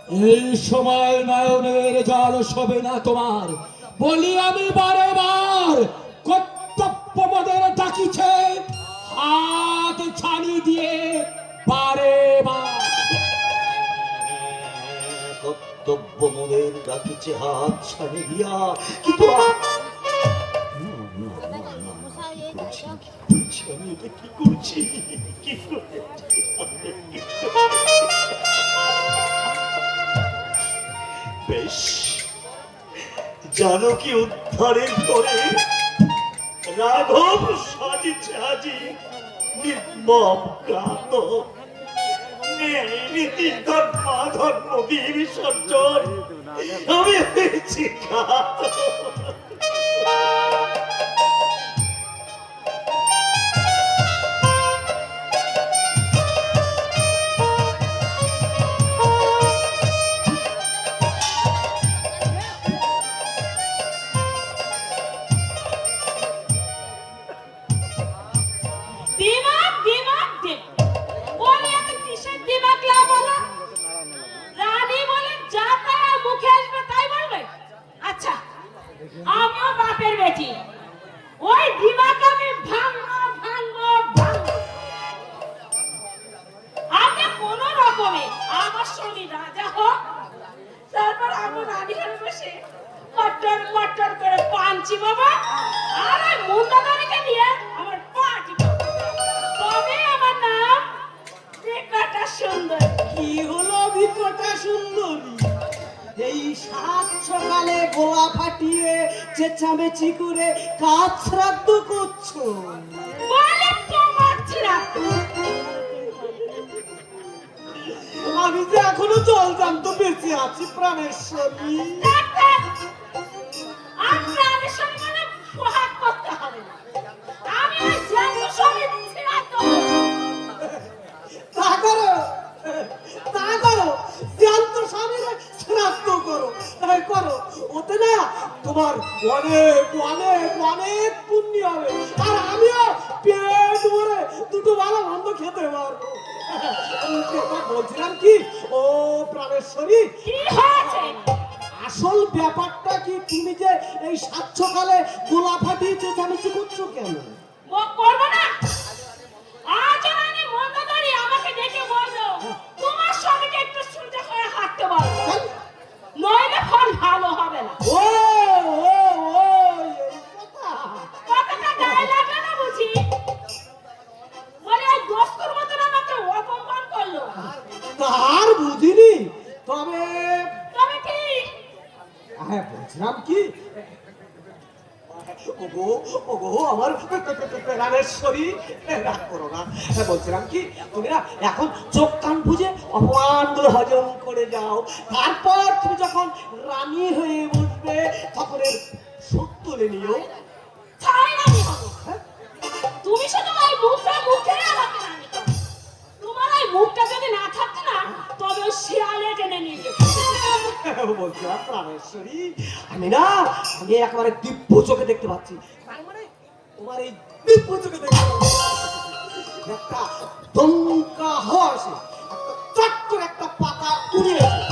এই সময় নয়নের জল শোবে না তোমার, বলি আমি বারে বার। কর্তব্য মোদের ডাকিছে, হাত ছানি দিয়ে বারে বার। কর্তব্য মোদের ডাকিছে হাত ছানি দিয়া, কিন্তু আমি এটা কি করছি? কি বেশ, জানকী উদ্ধারের পরে রাঘব সাজিছে আজি নির্মম কান্দ। নীতি ধর্ম বিসর্জন, আমি হয়েছি ঘাত। আমিও বাপের বেটি, ওই দিমাগ আমি ভাঙবো ভাঙবো ভাঙবো। আগে কোন রকমে আমার স্বামী রাজা হোক, তারপর আমি রানী ঘরে বসে কট্টর কট্টর করে পাঞ্চি বাবা আর ওই মুন্দাদারিকে নিয়ে আমার পাটি, তবে আমার নাম বিকটা সুন্দর। কি হলো বিকটা সুন্দরী? এই সাত সকালে গোলা ফাটিয়ে চেঁচামেচি করে কাজ শ্রাদ্ধ করছো? বলে তোমার শ্রাদ্ধ? আমি যে এখনো জলজাম তো বেঁচে আছি প্রাণেশ্বরী। আর প্রাণেশ্বরী মানে সোহাগ করতে হবে না, আমি ওই জ্যান্ত স্বামীর শ্রাদ্ধ। তা করো, তা করো, জ্যান্ত স্বামীর শ্রাদ্ধ করো, করো। ওতে না তোমার অনেক অনেক অনেক পুণ্য হবে, আর আমিও পেট ভরে দুটো ভালো মন্দ খেতে পারবো। বলছিলাম কি, ও প্রাণেশ্বরী, কি হয়েছে? আসল ব্যাপারটা কি, তুমি যে এই সাত সকালে গোলা ফাটিয়ে চেঁচামেচি করছো কেন? ও করবো না। আজ রানী মন্দাদারি আমাকে ডেকে বললো তোমার স্বামীকে একটু সোজা হয়ে হাঁটতে বলো, নইলে ফল ভালো হবে না। ও ও ও এই কথা। কথাটা গায়ে লাগে না বুঝি? বলে ওই দোস্তুর মতন আমাকে অপমান করলো। তার বুঝিনি, তবে তবে কি? হ্যাঁ বলছিলাম কি, ওগো ওগো আমার প্রাণেশ্বরী, রাগ করো না। বলছিলাম কি, তুমি না এখন চোখ কান বুঝে অপমানগুলো হজম করে যাও, তারপর তুমি যখন রানী হয়ে বসবে তখন এর শোধ তুলে নিও। তাই রানী হবো? তুমি শুধু ওই মুখে মুখে আমাকে রানী করো। তোমার ওই মুখটা যদি না থাকতো না, তবে ওই শিয়ালে টেনে নিয়ে যেত। বলছিলাম প্রাণেশ্বরী, আমি না, আমি একেবারে দিব্য চোখে দেখতে পাচ্ছি। তার মানে তোমার এই দিব্য চোখে দেখতে পাচ্ছি একটা দমকা হাওয়া আসে, চট করে একটা পাতা উড়ে আসে,